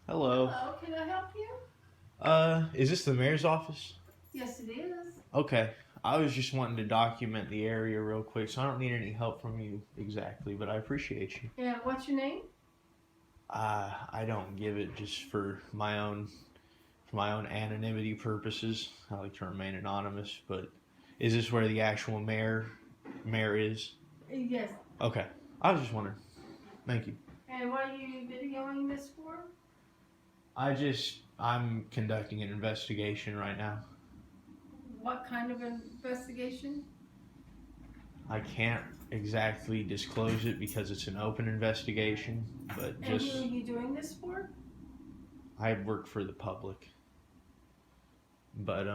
Hello. Hello, can I help you? Is this the mayor's office? Yes, it is. Okay. I was just wanting to document the area real quick, so I don't need any help from you exactly, but I appreciate you. And what's your name? I don't give it just for my own anonymity purposes. I like to remain anonymous, but is this where the actual mayor is? Yes. Okay. I was just wondering. Thank you. And what are you videoing this for? I'm conducting an investigation right now. What kind of investigation? I can't exactly disclose it because it's an open investigation, but And who are you doing this for? I work for the public. But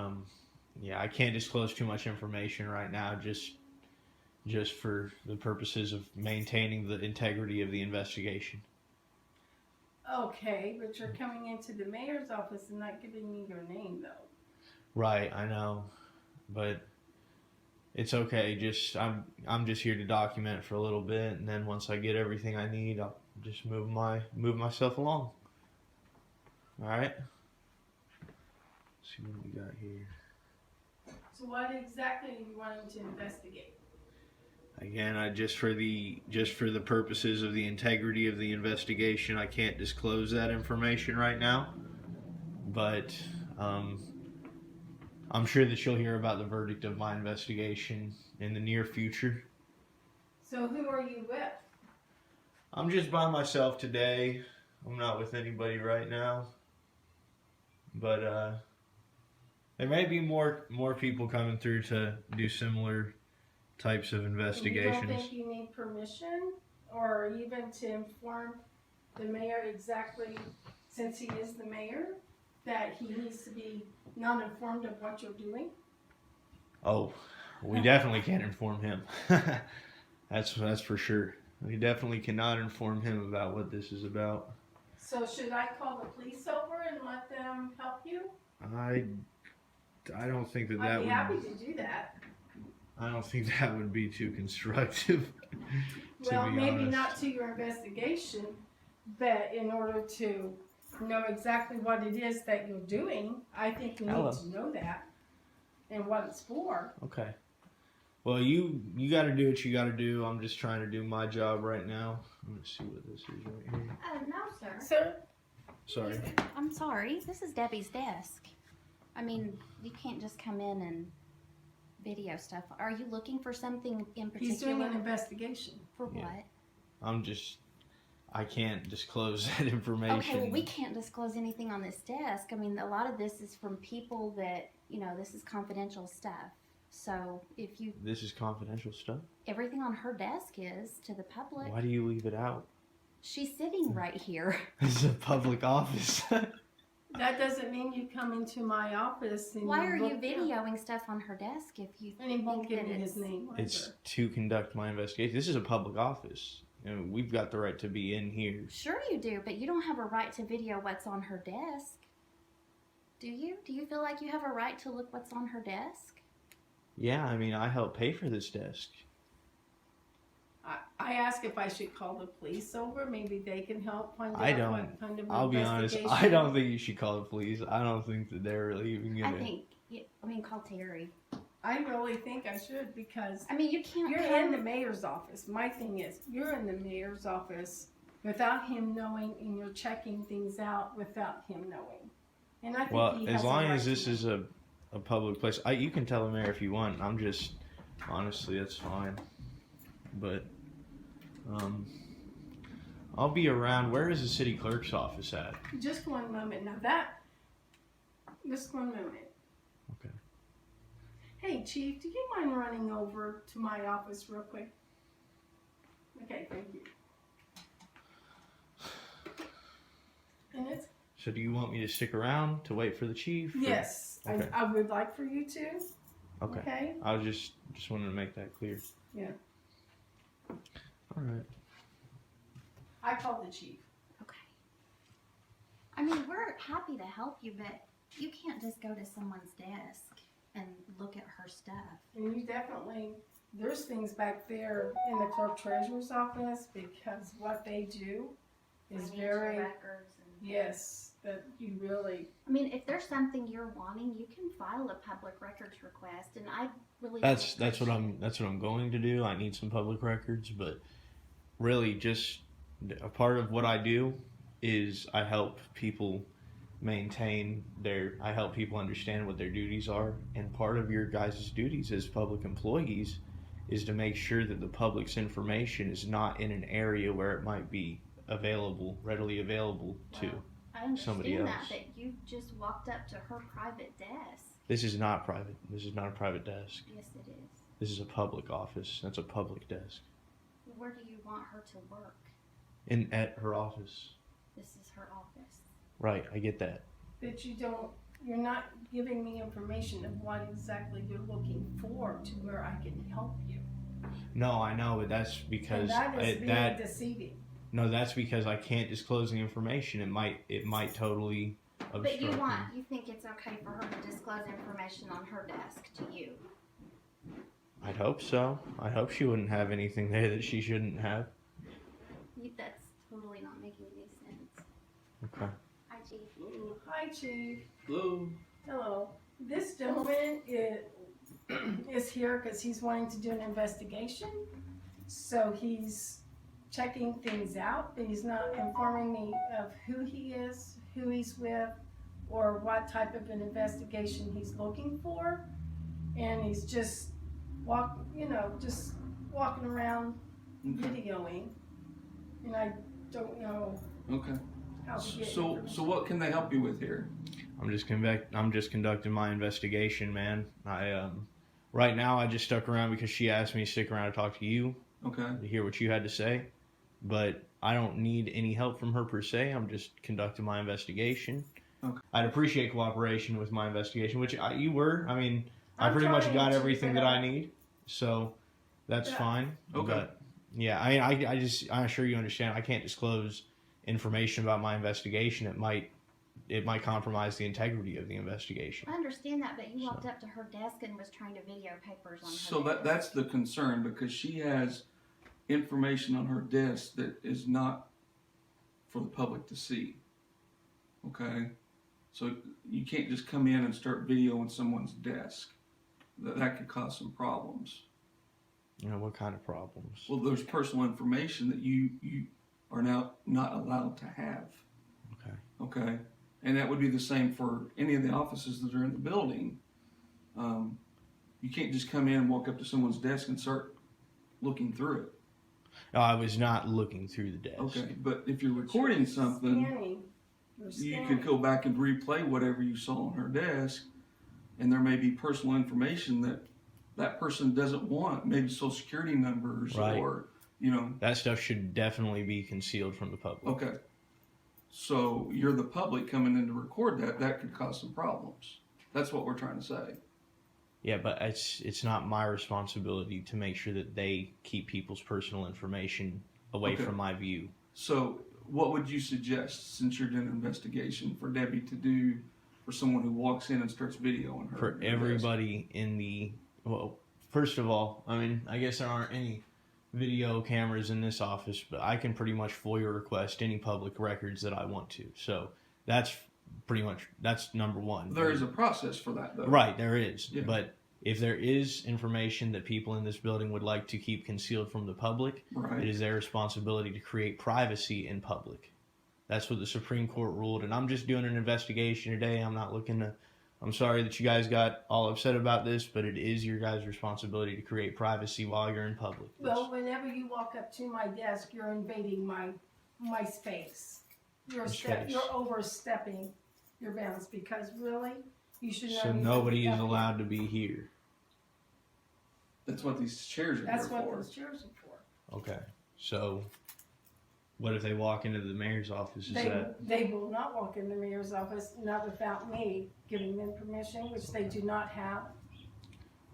yeah, I can't disclose too much information right now just for the purposes of maintaining the integrity of the investigation. Okay, but you're coming into the mayor's office and not giving me your name though. Right, I know. But it's okay. I'm just here to document it for a little bit, and then once I get everything I need, I'll just move myself along. All right. Let's see what we got here. So what exactly are you wanting to investigate? Again, just for the purposes of the integrity of the investigation, I can't disclose that information right now. But I'm sure that you'll hear about the verdict of my investigation in the near future. So who are you with? I'm just by myself today. I'm not with anybody right now. But there may be more people coming through to do similar types of investigations. You don't think you need permission or even to inform the mayor exactly, since he is the mayor, that he needs to be not informed of what you're doing? Oh, we definitely can't inform him. That's for sure. We definitely cannot inform him about what this is about. So should I call the police over and let them help you? I don't think that I'd would. be happy to do that. I don't think that would be too constructive. Well, maybe honest. not to your investigation, but in order to know exactly what it is that you're doing, I think you need to know that and what it's for. Okay. Well, you got to do what you got to do. I'm just trying to do my job right now. I'm gonna see what this is right here. No, sir. Sir? Sorry. I'm sorry. This is Debbie's desk. I mean, you can't just come in and video stuff. Are you looking for something in particular? He's doing an investigation. For Yeah. what? I can't disclose that information. Okay, well, we can't disclose anything on this desk. I mean, a lot of this is from people that, this is confidential stuff. So if you... This is confidential stuff? Everything on her desk is to the public. Why do you leave it out? She's sitting right here. This is a public office. That doesn't mean you come into my office and Why are you look down. videoing stuff on her desk if you And he won't think give that me it's... his name. It's to conduct my investigation. This is a public office. We've got the right to be in here. Sure you do, but you don't have a right to video what's on her desk. Do you? Do you feel like you have a right to look what's on her desk? Yeah, I mean, I help pay for this desk. I asked if I should call the police over. Maybe they can help find out what kind of I'll be honest, I don't think you should call the police. I don't think that they're really even gonna... Call Terry. I really think I should because I mean, you can't... You're in the mayor's office. My thing is, you're in the mayor's office without him knowing, and you're checking things out without him knowing. And I think he has as long a right as this to is a public place, you can tell the mayor if you want. I'm just... Honestly, that's fine. But... I'll be around. Where is the city clerk's office at? Just one moment. Just one moment. Okay. Hey, Chief, do you mind running over to my office real quick? Okay, thank you. And it's... So do you want me to stick around to wait for the chief? Yes, Okay. I would like for you to. Okay. Okay? I was just wanted to make that clear. Yeah. All right. I called the chief. Okay. I mean, we're happy to help you, but you can't just go to someone's desk and look at her stuff. And you definitely, there's things back there in the clerk treasurer's office because what they do is Financial very, records and Yes, that you really, I mean, if there's something you're wanting, you can file a public records request, and I really That's would appreciate that's what I'm going to do. I need some public records, but really, just a part of what I do is I help people I help people understand what their duties are, and part of your guys' duties as public employees is to make sure that the public's information is not in an area where it might be readily available to Well, I somebody understand else. that you just walked up to her private desk. This is not private. This is not a private desk. Yes, it is. This is a public office. That's a public desk. Where do you want her to work? At her office. This is her office. Right, I get that. that you're not giving me information of what exactly you're looking for to where I can help you. No, I know, but that's because And that is being deceiving. no, that's because I can't disclose the information. It might totally obstruct. But me. you think it's okay for her to disclose information on her desk to you? I'd hope so. I hope she wouldn't have anything there that she shouldn't have. That's totally not making any sense. Okay. Hi, Chief. Hi, Chief. Hello. Hello. This gentleman is here because he's wanting to do an investigation. So he's checking things out, but he's not informing me of who he is, who he's with, or what type of an investigation he's looking for. And he's just walking around videoing. And I don't know Okay. how to get So information. what can they help you with here? I'm just conducting my investigation, man. Right now I just stuck around because she asked me to stick around to talk to you, Okay. to hear what you had to say. But I don't need any help from her per se. I'm just conducting my investigation. Okay. I'd appreciate cooperation with my investigation, which you were. I mean, I I'm pretty much trying got to, everything but that I need, so that's Yeah. fine. Okay. But yeah, I'm sure you understand. I can't disclose information about my investigation. It might compromise the integrity of the investigation. I understand that, but you walked up to her desk and was trying to video papers on her So desk. that's the concern, because she has information on her desk that is not for the public to see. Okay? So you can't just come in and start videoing someone's desk. That could cause some problems. You know, what kind of problems? Well, there's personal information that you are now not allowed to have. Okay. Okay? And that would be the same for any of the offices that are in the building. You can't just come in and walk up to someone's desk and start looking through it. No, I was not looking through the desk. Okay, but if you're recording something, Scanning. You're you scanning. could go back and replay whatever you saw on her desk, and there may be personal information that that person doesn't want, maybe social security numbers, Right. or, That stuff should definitely be concealed from the public. Okay. So you're the public coming in to record that could cause some problems. That's what we're trying to say. Yeah, but it's not my responsibility to make sure that they keep people's personal information away Okay. from my view. So what would you suggest, since you're doing an investigation, for Debbie to do for someone who walks in and starts videoing her? For everybody first of all, I mean, I guess there aren't any video cameras in this office, but I can pretty much FOIA request any public records that I want to. So that's number one. There is a process for that, though. Right, there is. Yeah. But if there is information that people in this building would like to keep concealed from the public, it Right. is their responsibility to create privacy in public. That's what the Supreme Court ruled, and I'm just doing an investigation today. I'm sorry that you guys got all upset about this, but it is your guys' responsibility to create privacy while you're in public. Well, whenever you walk up to my desk, you're invading my space. You're Space. overstepping your bounds, because really, you should know. So nobody is allowed to be here. That's what these chairs are That's there what for. those chairs are for. Okay. So what if they walk into the mayor's office? They will not walk in the mayor's office, not without me giving them permission, which they do not have.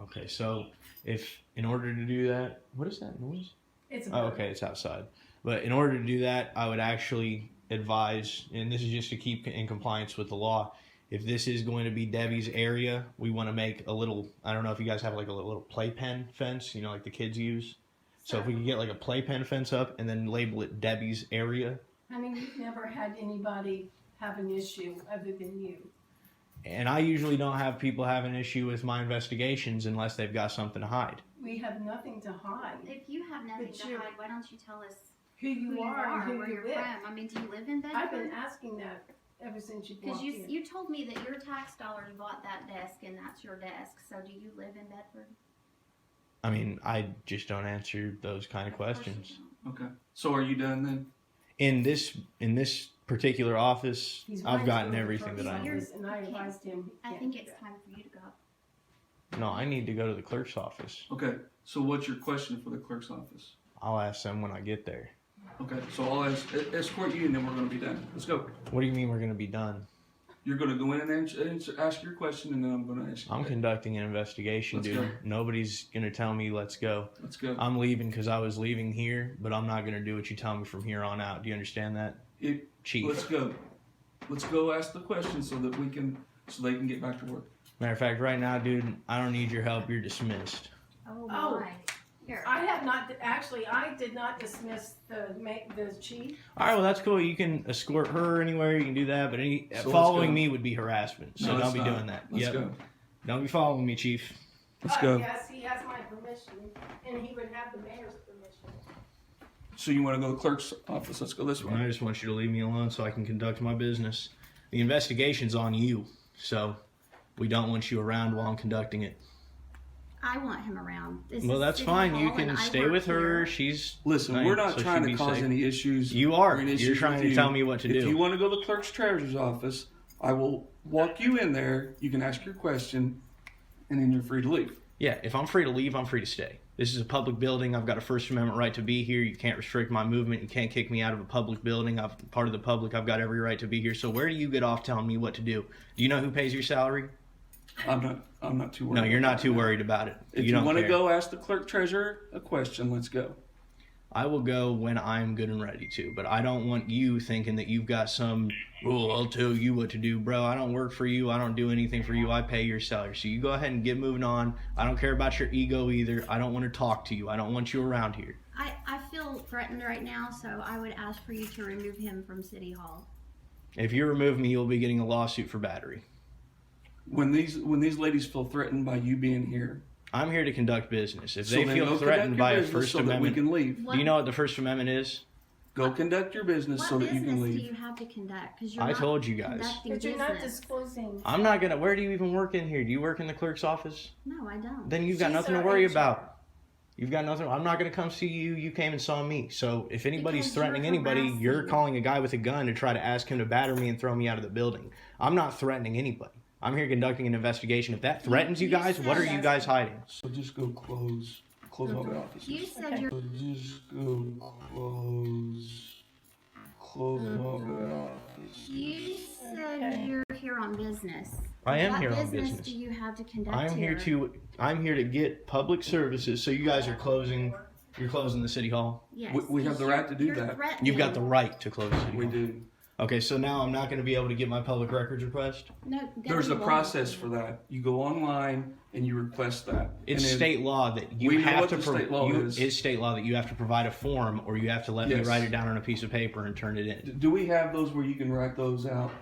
Okay, so if in order to do that, what is that noise? It's a Oh, okay, it's outside. But in order to do that, I would actually advise, and this is just to keep in compliance with the law, if this is going to be Debbie's area, we want to make a little, I don't know if you guys have like a little playpen fence, like the kids use. So if we could get like a playpen fence up and then label it Debbie's area. I mean, we've never had anybody have an issue other than you. And I usually don't have people have an issue with my investigations unless they've got something to hide. We have nothing to hide. If you have nothing But to you're- hide, why don't you tell us Who who you are and who where you're you're with. from? I mean, do you live in I've been Bedford? asking that ever since you Because walked in. you told me that your tax dollars bought that desk and that's your desk. So do you live in Bedford? I mean, I just don't answer those kind of Of course you questions. don't. Okay. So are you done then? In this particular office, He's I've wanting to gotten go to everything the that I clerk's need. office, and I advised him. he I can't think do it's that. time for you to go. No, I need to go to the clerk's office. Okay. So what's your question for the clerk's office? I'll ask them when I get there. Okay. So I'll escort you, and then we're going to be done. Let's go. What do you mean we're going to be done? You're going to go in and ask your question, and then I'm going to ask you. I'm back. conducting an investigation, Let's dude. go. Nobody's going to tell me let's go. Let's go. I'm leaving because I was leaving here, but I'm not going to do what you tell me from here on out. Do you understand that, Chief? Let's go. Let's go ask the question so that they can get back to work. Matter of fact, right now, dude, I don't need your help. You're dismissed. Oh Oh. my. Here. I have not, actually, I did not dismiss the chief. All right, well, that's cool. You can escort her anywhere. You can do that, but So let's following go. me would be harassment. So No, don't it's be not. doing that. Let's Yep. go. Don't be following me, Chief. Let's go. Yes, he has my permission, and he would have the mayor's permission. So you want to go to the clerk's office? Let's go this way. I just want you to leave me alone so I can conduct my business. The investigation's on you, so we don't want you around while I'm conducting it. I want him around. This Well, is that's City fine. You Hall can and I stay work with her. here. She's Listen, nice, we're not so trying she'll to be cause safe. any issues. You are. or any You're issues trying with to you. tell me what to If do. you want to go to the clerk's treasurer's office, I will walk you in there. You can ask your question, and then you're free to leave. Yeah, if I'm free to leave, I'm free to stay. This is a public building. I've got a First Amendment right to be here. You can't restrict my movement. You can't kick me out of a public building. I'm part of the public. I've got every right to be here. So where do you get off telling me what to do? Do you know who pays your salary? I'm not too worried. No, you're about not too that. worried about it. If you don't want to care. go ask the clerk treasurer a question, let's go. I will go when I'm good and ready to, but I don't want you thinking that you've got some, oh, I'll tell you what to do. Bro, I don't work for you. I don't do anything for you. I pay your salary. So you go ahead and get moving on. I don't care about your ego either. I don't want to talk to you. I don't want you around here. I feel threatened right now, so I would ask for you to remove him from City Hall. If you remove me, you'll be getting a lawsuit for battery. When these ladies feel threatened by you being here, I'm here to conduct business. If so they then feel go threatened conduct by your a business First so that we Amendment, can leave. What, do you know what the First Amendment is? Go conduct your business what so that you can business do leave. you have to conduct? Because you're I not told you guys. conducting But you're not business. disclosing. I'm not going to. Where do you even work in here? Do you work in the clerk's office? No, I don't. Then you've got She's nothing to our worry HR. about. You've got nothing. I'm not going to come see you. You came and saw me. So if anybody's Because threatening you're anybody, harassing. you're calling a guy with a gun to try to ask him to batter me and throw me out of the building. I'm not threatening anybody. I'm here conducting an investigation. If that threatens you you guys, what are said you that. guys hiding? So just go close all the offices. You said Okay. you're. So just go close all the offices. You said Okay. you're here on business. I am what here on business business. do you have to conduct I'm here to get public services. So you guys are closing. You're closing the city hall. Yes. We have the right to do You're that. threatening. You've got the right to close the city We hall. do. Okay, so now I'm not going to be able to get my public records request. No, There's a Debbie process won't. for that. You go online and you request that. It's And then- state law that you We know have what to. the state law is. It's state law that you have to provide a form, or you have to let me Yes. write it down on a piece of paper and turn it in. Do we have those where you can write those out?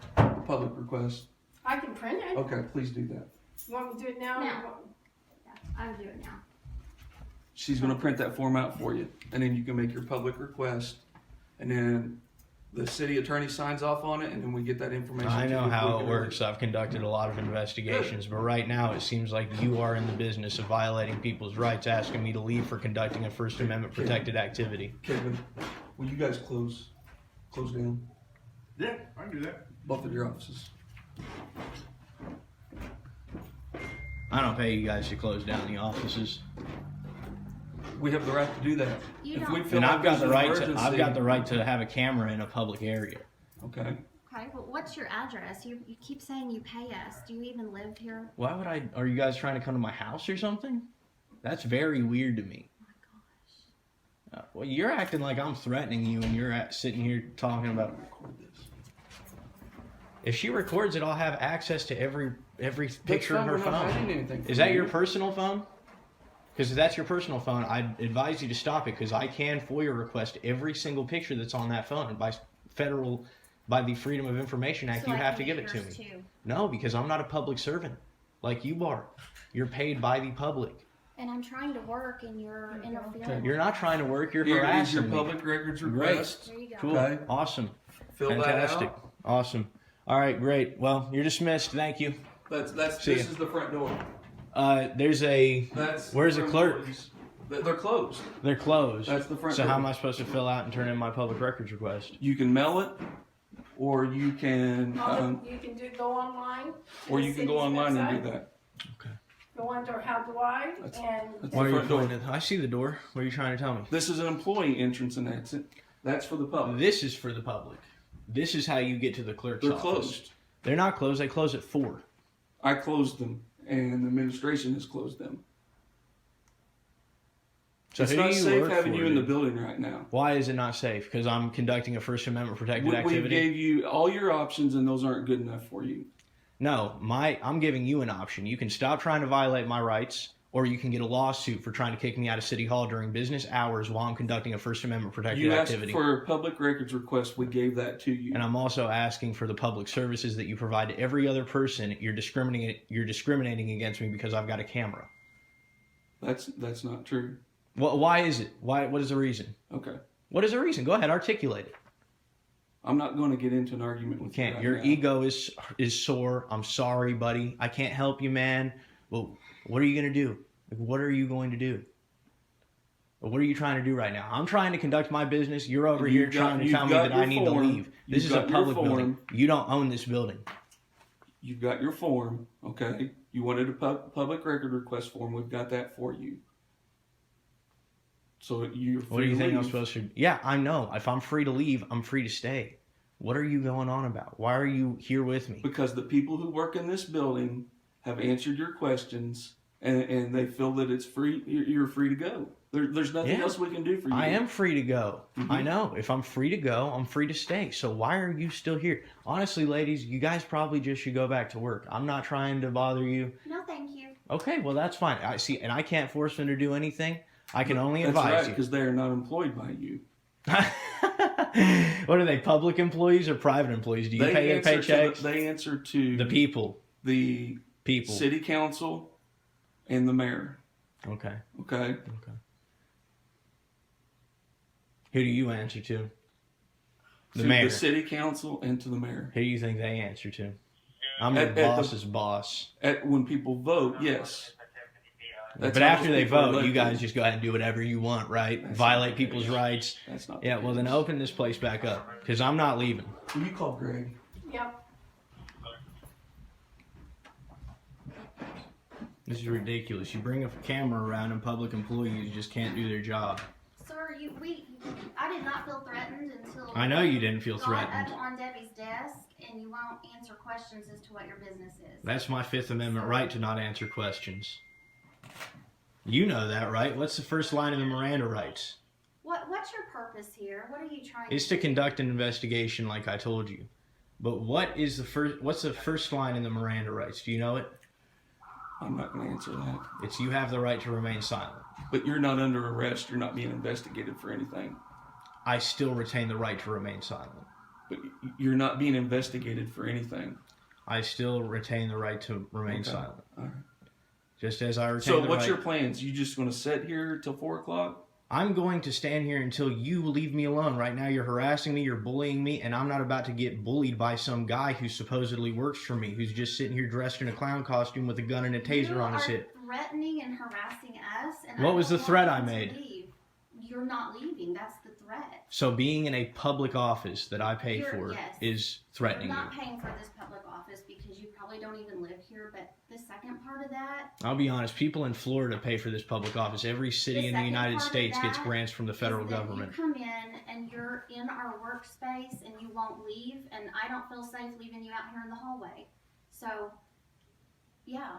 Public requests. I can print it. Okay, please do that. You want me to do it now? or No. you want- Yeah, I would do it now. She's going to print that form out for you, and then you can make your public request, and then the city attorney signs off on it, and then we get that information. I to know you how before it you works. I've conducted a lot of investigations, but right now it seems like you are in the business of violating people's rights, asking me to leave for conducting a First Amendment protected activity. Kevin, will you guys close down Yeah, I can do that. both of your offices? I don't pay you guys to close down the offices, We have the right to do that. You If don't. we feel and like I've got there's the an right to. emergency- I've got the right to have a camera in a public area. Okay. Okay, well, what's your address? You keep saying you pay us. Do you even live here? Why would I? Are you guys trying to come to my house or something? That's very weird to me. Oh my gosh. Well, you're acting like I'm threatening you, and you're sitting here talking about. Record this. If she records it, I'll have access to every picture in her We're not phone. hiding anything from Is that you. your personal phone? Because if that's your personal phone, I'd advise you to stop it, because I can FOIA request every single picture that's on that phone by federal By the Freedom of Information Act, So you I have can to give get it to me. yours too. No, because I'm not a public servant like you are. You're paid by the public. And I'm trying to work and you're interfering. You're not trying to work, you're Here is harassing your me. public records Great. request. There you go. Cool. Okay. Awesome. Fill Fantastic. that out. Awesome. All right, great. Well, you're dismissed. Thank you. That's See this ya. is the front door. There's a. That's Where's the for clerk? employees. They're closed. They're closed. That's the front So door. how am I supposed to fill out and turn in my public records request? You can mail it, or you can You can go online. to or the you can go city's online and website, do that. Go under How Do I, That's- and that's What are you front door. pointing at? I see the door. What are you trying to tell me? This is an employee entrance and exit. That's for the public. This is for the public. This is how you get to the clerk's They're office. closed. They're not closed. They close at 4. I closed them, and the administration has closed them. So it's who not do you safe work having for, you in the dude? building right now. Why is it not safe? Because I'm conducting a First Amendment protected We activity. gave you all your options, and those aren't good enough for you. No, I'm giving you an option. You can stop trying to violate my rights, or you can get a lawsuit for trying to kick me out of City Hall during business hours while I'm conducting a First Amendment protected You asked activity. for a public records request. We gave that to you. And I'm also asking for the public services that you provide to every other person. You're discriminating against me because I've got a camera. That's not true. Why is it? What is the reason? Okay. What is the reason? Go ahead, articulate it. I'm not going to get into an argument with you. Can't. Right Your now. ego is sore. I'm sorry, buddy. I can't help you, man. Well, what are you going to do? Like, what are you going to do? What are you trying to do right now? I'm trying to conduct my business. You're over here trying to tell me that I need to leave. This is a public building. You don't own this building. You've got your form, okay? You wanted a public record request form. We've got that for you. So you're free What do you to think I'm leave. supposed to? Yeah, I know. If I'm free to leave, I'm free to stay. What are you going on about? Why are you here with me? Because the people who work in this building have answered your questions, and they feel that it's free. You're free to go. There's nothing Yeah. else we can do for you. I am free to go. Mhm. I know. If I'm free to go, I'm free to stay. So why are you still here? Honestly, ladies, you guys probably just should go back to work. I'm not trying to bother you. No, thank you. Okay, well that's fine. I see, and I can't force them to do anything. I can only That's advise right, because they are not employed by you. you. What are they? Public employees or private employees? Do you pay their paychecks? They answer to The people. the People. city council and the mayor. Okay. Okay. Okay. Who do you answer to? The To mayor. the city council and to the mayor. Who do you think they answer to? I'm the At the- boss's boss. When people vote, yes. That's But how after those they people are vote, you elected. guys just go ahead and do whatever you want, right? That's Violate not the people's case. rights. That's not. Yeah, the well then case. open this place back up, because I'm not leaving. Will you call Greg? yep. This is ridiculous. You bring a camera around and public employees just can't do their job. Sir, I did not feel threatened until I know you didn't feel got threatened. up on Debbie's desk and you won't answer questions as to what your business is. That's my Fifth Amendment right to not answer questions. You know that, right? What's the first line of the Miranda rights? What's your purpose here? What are you trying It's to conduct an investigation, like I told you. But what's the first line in the Miranda rights? Do you know it? I'm not going to answer that. It's you have the right to remain silent. But you're not under arrest. You're not being investigated for anything. I still retain the right to remain silent. But you're not being investigated for anything. I still retain the right to remain Okay. silent. All right. Just as I retain So the what's right. your plans? You just going to sit here till 4 o'clock? I'm going to stand here until you leave me alone. Right now you're harassing me, you're bullying me, and I'm not about to get bullied by some guy who supposedly works for me, who's just sitting here dressed in a clown costume with a gun and a taser on his hip. You are threatening and harassing us. And What I was don't the threat want I you made? to leave. You're not leaving. That's the threat. So being in a public office that I pay for Yes. is threatening You're you. not paying for this public office because you probably don't even live here. But the second part of that I'll be honest, people in Florida pay for this public office. Every city The in the second United part of States gets that grants from the federal is that government. You come in and you're in our workspace and you won't leave, and I don't feel safe leaving you out here in the hallway. So, yeah.